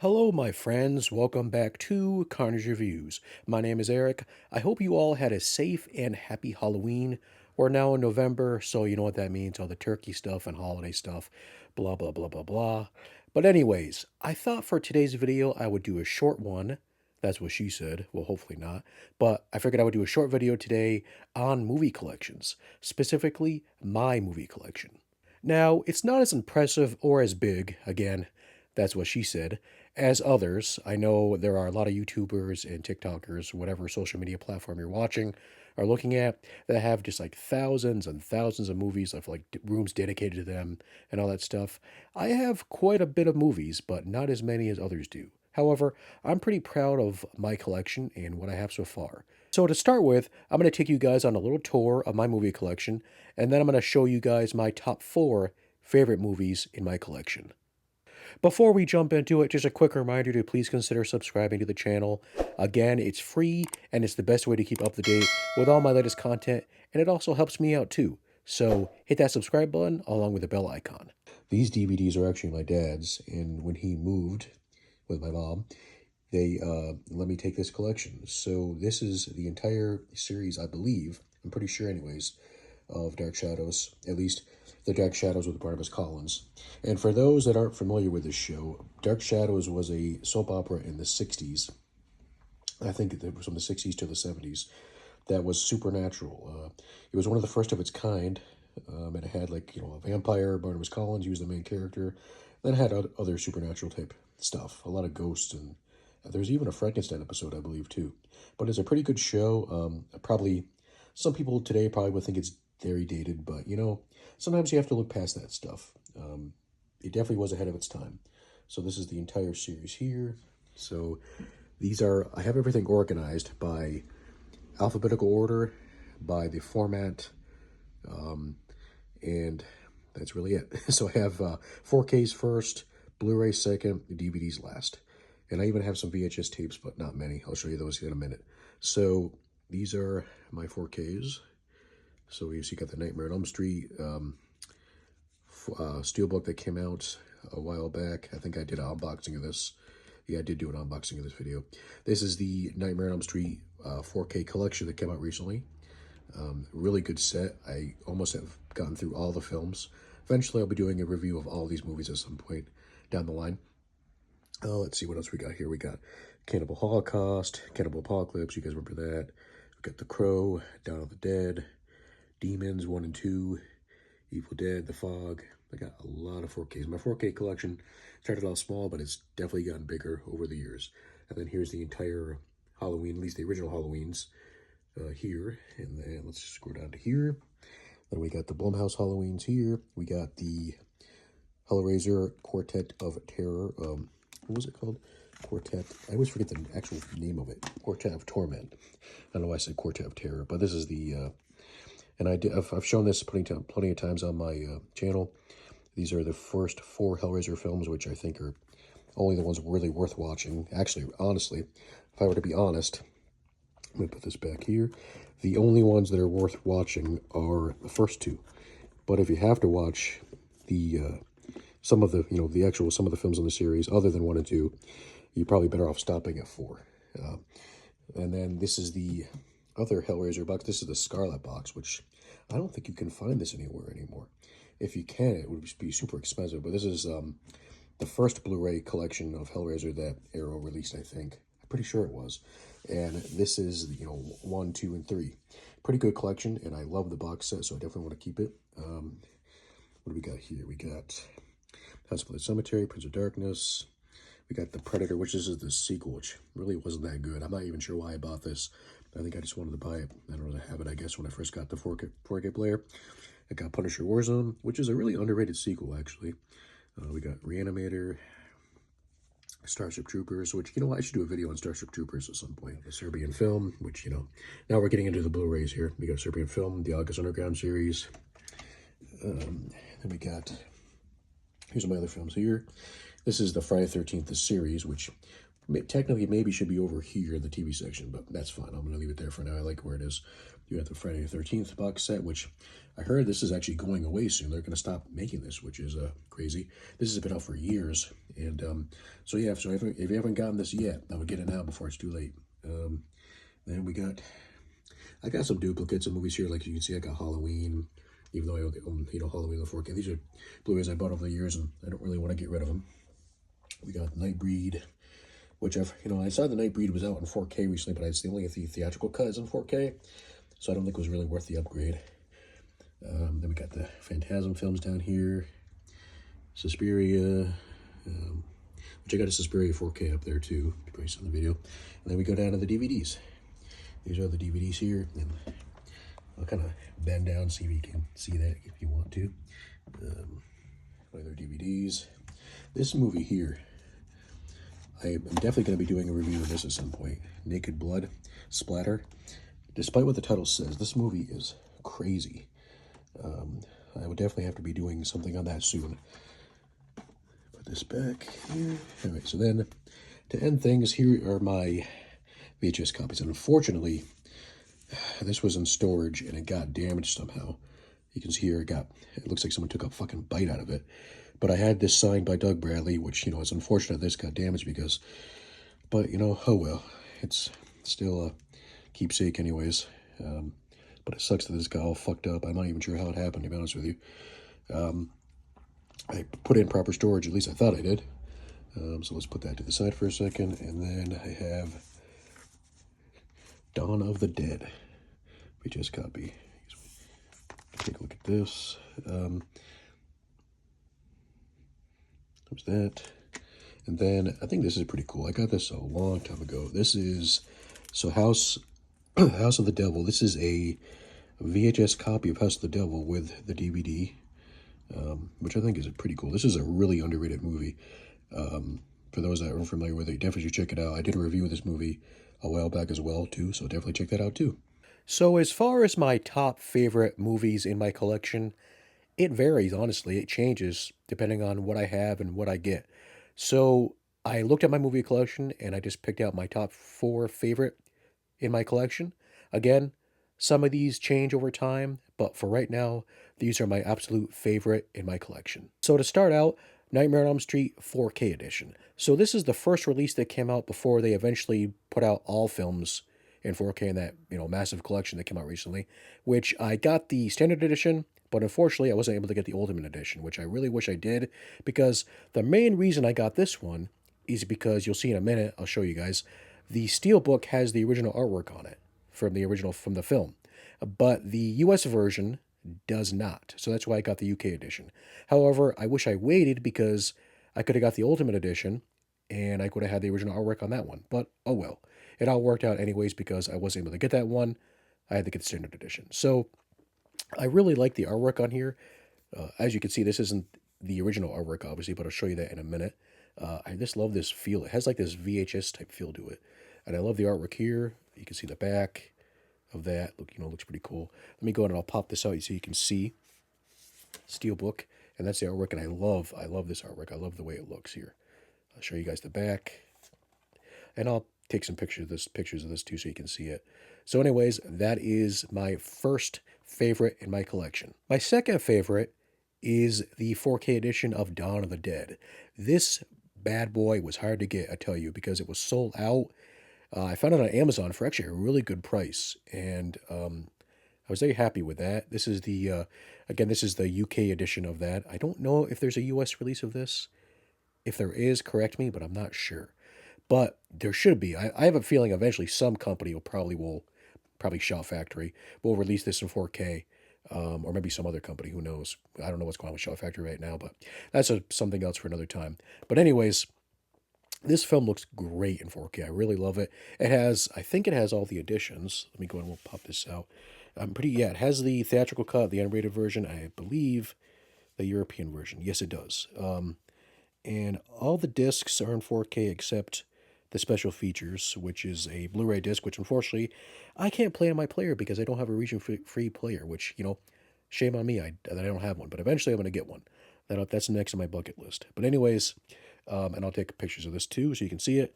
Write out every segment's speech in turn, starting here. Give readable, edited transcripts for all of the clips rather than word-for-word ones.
Hello, my friends. Welcome back to Carnage Reviews. My name is Eric. I hope you all had a safe and happy Halloween. We're now in November, so you know what that means, all the turkey stuff and holiday stuff, blah, blah, blah, blah, blah. But anyways, I thought for today's video I would do a short one. That's what she said. Well, hopefully not. But I figured I would do a short video today on movie collections, specifically my movie collection. Now, it's not as impressive or as big, again, that's what she said, as others. I know there are a lot of YouTubers and TikTokers, whatever social media platform you're watching or looking at, that have just like thousands and thousands of movies of like rooms dedicated to them and all that stuff. I have quite a bit of movies, but not as many as others do. However, I'm pretty proud of my collection and what I have so far. So to start with, I'm going to take you guys on a little tour of my movie collection, and then I'm going to show you guys my top 4 favorite movies in my collection. Before we jump into it, just a quick reminder to please consider subscribing to the channel. Again, it's free, and it's the best way to keep up to date with all my latest content, and it also helps me out too. So hit that subscribe button along with the bell icon. These DVDs are actually my dad's, and when he moved with my mom, they let me take this collection. So this is the entire series, I believe, I'm pretty sure anyways, of Dark Shadows, at least the Dark Shadows with Barnabas Collins. And for those that aren't familiar with this show, Dark Shadows was a soap opera in the 60s. I think it was from the 60s to the 70s. That was supernatural. It was one of the first of its kind. And it had a vampire, Barnabas Collins, he was the main character. Then it had other supernatural type stuff, a lot of ghosts, and there's even a Frankenstein episode, I believe, too. But it's a pretty good show. Probably, some people today probably would think it's very dated, but sometimes you have to look past that stuff. It definitely was ahead of its time. So this is the entire series here. So I have everything organized by alphabetical order, by the format, and that's really it. So I have 4Ks first, Blu-ray second, DVDs last. And I even have some VHS tapes, but not many. I'll show you those in a minute. So these are my 4Ks. So you got the Nightmare on Elm Street steelbook that came out a while back. I think I did an unboxing of this. Yeah, I did do an unboxing of this video. This is the Nightmare on Elm Street 4K collection that came out recently. Really good set. I almost have gotten through all the films. Eventually, I'll be doing a review of all these movies at some point down the line. Let's see what else we got here. We got Cannibal Holocaust, Cannibal Apocalypse. You guys remember that? We got The Crow, Dawn of the Dead, Demons 1 and 2, Evil Dead, The Fog. I got a lot of 4Ks. My 4K collection started off small, but it's definitely gotten bigger over the years. And then here's the entire Halloween, at least the original Halloweens here. And then let's scroll down to here. Then we got the Blumhouse Halloweens here. We got the Hellraiser Quartet of Terror. What was it called? Quartet. I always forget the actual name of it. Quartet of Torment. I don't know why I said Quartet of Terror, but this is the... and I've shown this plenty of times on my channel. These are the first 4 Hellraiser films, which I think are only the ones really worth watching. Actually, honestly, if I were to be honest, I'm going to put this back here. The only ones that are worth watching are the first 2. But if you have to watch the some of the some of the films in the series other than 1 and 2, you're probably better off stopping at 4. And then this is the other Hellraiser box. This is the Scarlet box, which I don't think you can find this anywhere anymore. If you can, it would be super expensive. But this is the first Blu-ray collection of Hellraiser that Arrow released, I think. I'm pretty sure it was. And this is 1, 2, and 3. Pretty good collection, and I love the box set, so I definitely want to keep it. What do we got here? We got House of the Cemetery, Prince of Darkness. We got The Predator, which is the sequel, which really wasn't that good. I'm not even sure why I bought this. I think I just wanted to buy it. I don't really have it, I guess, when I first got the 4K player. I got Punisher Warzone, which is a really underrated sequel, actually. We got Reanimator, Starship Troopers, which, I should do a video on Starship Troopers at some point. The Serbian Film, which, now we're getting into the Blu-rays here. We got Serbian Film, the August Underground series. Then we got, here's my other films here. This is the Friday the 13th, the series, which technically maybe should be over here in the TV section, but that's fine. I'm going to leave it there for now. I like where it is. You got the Friday the 13th box set, which I heard this is actually going away soon. They're going to stop making this, which is crazy. This has been out for years. And so, yeah, so if you haven't gotten this yet, I would get it now before it's too late. Then I got some duplicates of movies here. Like you can see, I got Halloween, even though I own, Halloween in the 4K. These are Blu-rays I bought over the years, and I don't really want to get rid of them. We got Nightbreed, which I saw the Nightbreed was out in 4K recently, but it's the only theatrical cut is in 4K, so I don't think it was really worth the upgrade. Then we got the Phantasm films down here, Suspiria, which I got a Suspiria 4K up there too, you probably saw in the video. And then we go down to the DVDs. These are the DVDs here, and I'll kind of bend down so you can see that if you want to. Other DVDs. This movie here, I'm definitely going to be doing a review of this at some point. Naked Blood Splatter. Despite what the title says, this movie is crazy. I would definitely have to be doing something on that soon. Put this back here. All right, so then to end things, here are my VHS copies. And unfortunately, this was in storage and it got damaged somehow. You can see here it looks like someone took a fucking bite out of it. But I had this signed by Doug Bradley, which, it's unfortunate this got damaged but, oh well. It's still a keepsake anyways. But it sucks that this got all fucked up. I'm not even sure how it happened, to be honest with you. I put it in proper storage, at least I thought I did. So let's put that to the side for a second. And then I have Dawn of the Dead VHS copy. Take a look at this. There's that. And then I think this is pretty cool. I got this a long time ago. This is House of the Devil. This is a VHS copy of House of the Devil with the DVD, which I think is pretty cool. This is a really underrated movie. For those that aren't familiar with it, definitely should check it out. I did a review of this movie a while back as well, too, so definitely check that out, too. So as far as my top favorite movies in my collection, it varies, honestly. It changes depending on what I have and what I get. So I looked at my movie collection and I just picked out my top 4 favorite in my collection. Again, some of these change over time, but for right now, these are my absolute favorite in my collection. So to start out, Nightmare on Elm Street 4K edition. So this is the first release that came out before they eventually put out all films in 4K in that, massive collection that came out recently, which I got the standard edition, but unfortunately I wasn't able to get the Ultimate edition, which I really wish I did, because the main reason I got this one is because you'll see in a minute, I'll show you guys, the Steelbook has the original artwork on it from the film, but the US version does not. So that's why I got the UK edition. However, I wish I waited because I could have got the Ultimate edition and I could have had the original artwork on that one. But oh well. It all worked out anyways because I wasn't able to get that one. I had to get the standard edition. So I really like the artwork on here. As you can see, this isn't the original artwork, obviously, but I'll show you that in a minute. I just love this feel. It has like this VHS type feel to it. And I love the artwork here. You can see the back of that. Look, looks pretty cool. Let me go ahead and I'll pop this out so you can see Steelbook. And that's the artwork, and I love this artwork. I love the way it looks here. I'll show you guys the back. And I'll take some pictures of this too so you can see it. So anyways, that is my first favorite in my collection. My second favorite is the 4K edition of Dawn of the Dead. This bad boy was hard to get, I tell you, because it was sold out. I found it on Amazon for actually a really good price, and I was very happy with that. This is again, this is the UK edition of that. I don't know if there's a US release of this. If there is, correct me, but I'm not sure. But there should be. I have a feeling eventually some company probably Shout Factory, will release this in 4K, or maybe some other company, who knows. I don't know what's going on with Shout Factory right now, but that's something else for another time. But anyways, this film looks great in 4K. I really love it. I think it has all the editions. Let me go and we'll pop this out. It has the theatrical cut, the unrated version, I believe the European version. Yes, it does. And all the discs are in 4K except the special features, which is a Blu-ray disc, which unfortunately I can't play on my player because I don't have a region-free player, which, shame on me that I don't have one. But eventually I'm going to get one. That's next on my bucket list. But anyways, and I'll take pictures of this too so you can see it.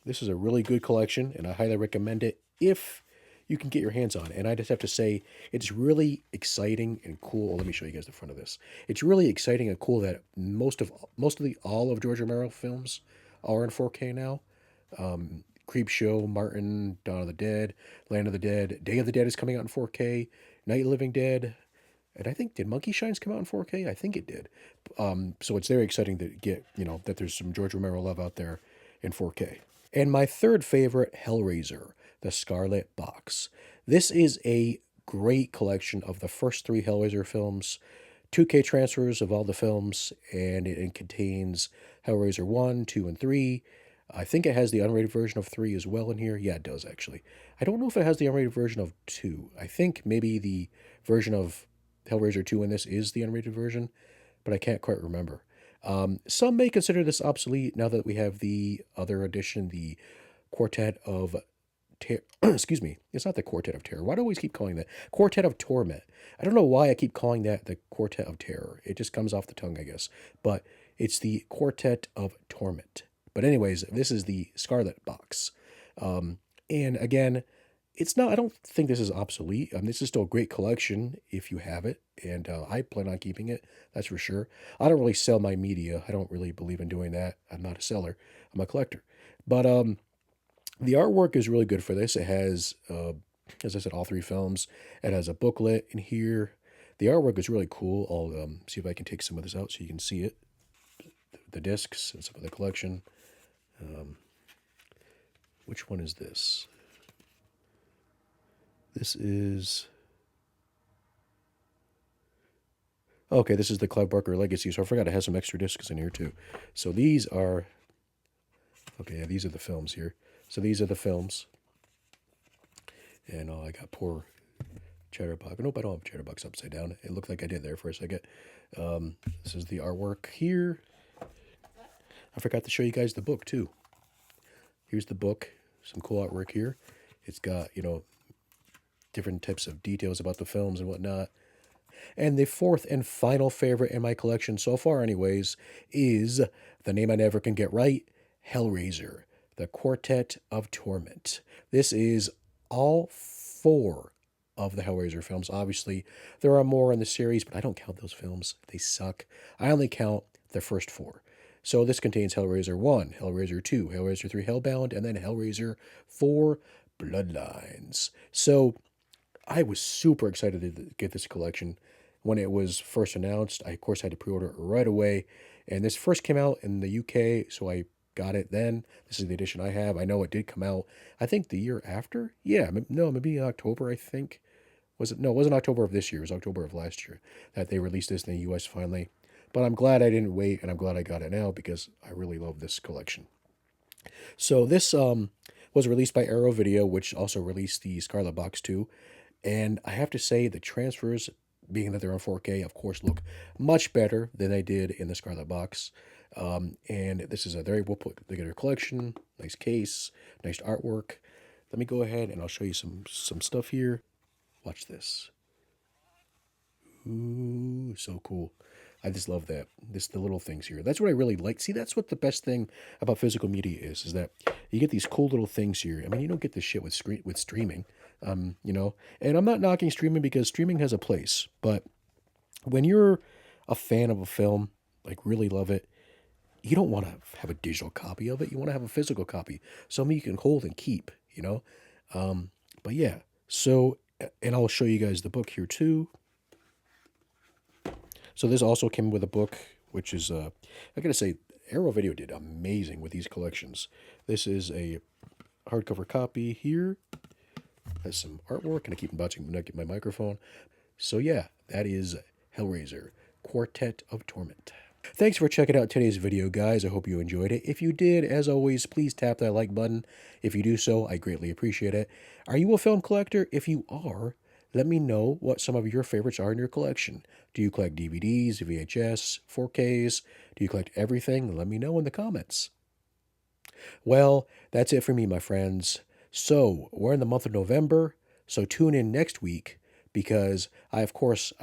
This is a really good collection, and I highly recommend it if you can get your hands on. And I just have to say, it's really exciting and cool. Let me show you guys the front of this. It's really exciting and cool that mostly all of George Romero films are in 4K now. Creep Show, Martin, Dawn of the Dead, Land of the Dead, Day of the Dead is coming out in 4K, Night of the Living Dead, and I think, did Monkey Shines come out in 4K? I think it did. So it's very exciting to get, that there's some George Romero love out there in 4K. And my third favorite, Hellraiser, the Scarlet Box. This is a great collection of the first three Hellraiser films, 2K transfers of all the films, and it contains Hellraiser 1, 2, and 3. I think it has the unrated version of 3 as well in here. Yeah, it does, actually. I don't know if it has the unrated version of 2. I think maybe the version of Hellraiser 2 in this is the unrated version, but I can't quite remember. Some may consider this obsolete now that we have the other edition, the Quartet of excuse me, it's not the Quartet of Terror. Why do I always keep calling that? Quartet of Torment. I don't know why I keep calling that the Quartet of Terror. It just comes off the tongue, I guess. But it's the Quartet of Torment. But anyways, this is the Scarlet Box. And again, it's not, I don't think this is obsolete. This is still a great collection if you have it. And I plan on keeping it, that's for sure. I don't really sell my media. I don't really believe in doing that. I'm not a seller. I'm a collector. But the artwork is really good for this. It has, as I said, all three films. It has a booklet in here. The artwork is really cool. I'll see if I can take some of this out so you can see it. The discs and some of the collection. Which one is this? This is... Okay, this is the Clive Barker Legacy, so I forgot it has some extra discs in here too. So these are... Okay, yeah, these are the films here. So these are the films. And I got poor Chatterbox. Nope, I don't have Chatterbox upside down. It looked like I did there for a second. This is the artwork here. I forgot to show you guys the book too. Here's the book. Some cool artwork here. It's got, different types of details about the films and whatnot. And the fourth and final favorite in my collection so far anyways is the name I never can get right, Hellraiser, the Quartet of Torment. This is all four of the Hellraiser films. Obviously, there are more in the series, but I don't count those films. They suck. I only count the first four. So this contains Hellraiser 1, Hellraiser 2, Hellraiser 3 Hellbound, and then Hellraiser 4 Bloodlines. So I was super excited to get this collection. When it was first announced, I, of course, had to pre-order it right away. And this first came out in the UK, so I got it then. This is the edition I have. I know it did come out, I think, the year after. Yeah, no, maybe in October, I think. Was it? No, it wasn't October of this year. It was October of last year that they released this in the US finally. But I'm glad I didn't wait, and I'm glad I got it now because I really love this collection. So this was released by Arrow Video, which also released the Scarlet Box 2. And I have to say the transfers, being that they're on 4K, of course, look much better than they did in the Scarlet Box. And this is a very well put together collection. Nice case, nice artwork. Let me go ahead and I'll show you some stuff here. Watch this. Ooh, so cool. I just love that. The little things here. That's what I really like. See, that's what the best thing about physical media is that you get these cool little things here. I mean, you don't get this shit with streaming, And I'm not knocking streaming because streaming has a place. But when you're a fan of a film, like really love it, you don't want to have a digital copy of it. You want to have a physical copy, something you can hold and keep, But yeah, so, and I'll show you guys the book here too. So this also came with a book, which is, I gotta say, Arrow Video did amazing with these collections. This is a hardcover copy here. Has some artwork, and I keep bouncing my microphone. So yeah, that is Hellraiser, Quartet of Torment. Thanks for checking out today's video, guys. I hope you enjoyed it. If you did, as always, please tap that like button. If you do so, I greatly appreciate it. Are you a film collector? If you are, let me know what some of your favorites are in your collection. Do you collect DVDs, VHS, 4Ks? Do you collect everything? Let me know in the comments. Well, that's it for me, my friends. So, we're in the month of November, so tune in next week because I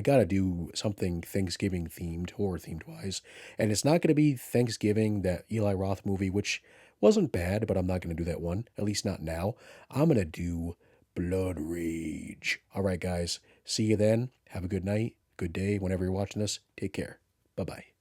gotta do something Thanksgiving themed, horror themed wise. And it's not gonna be Thanksgiving, that Eli Roth movie, which wasn't bad, but I'm not gonna do that one, at least not now. I'm gonna do Blood Rage. All right, guys. See you then. Have a good night, good day, whenever you're watching this. Take care. Bye-bye.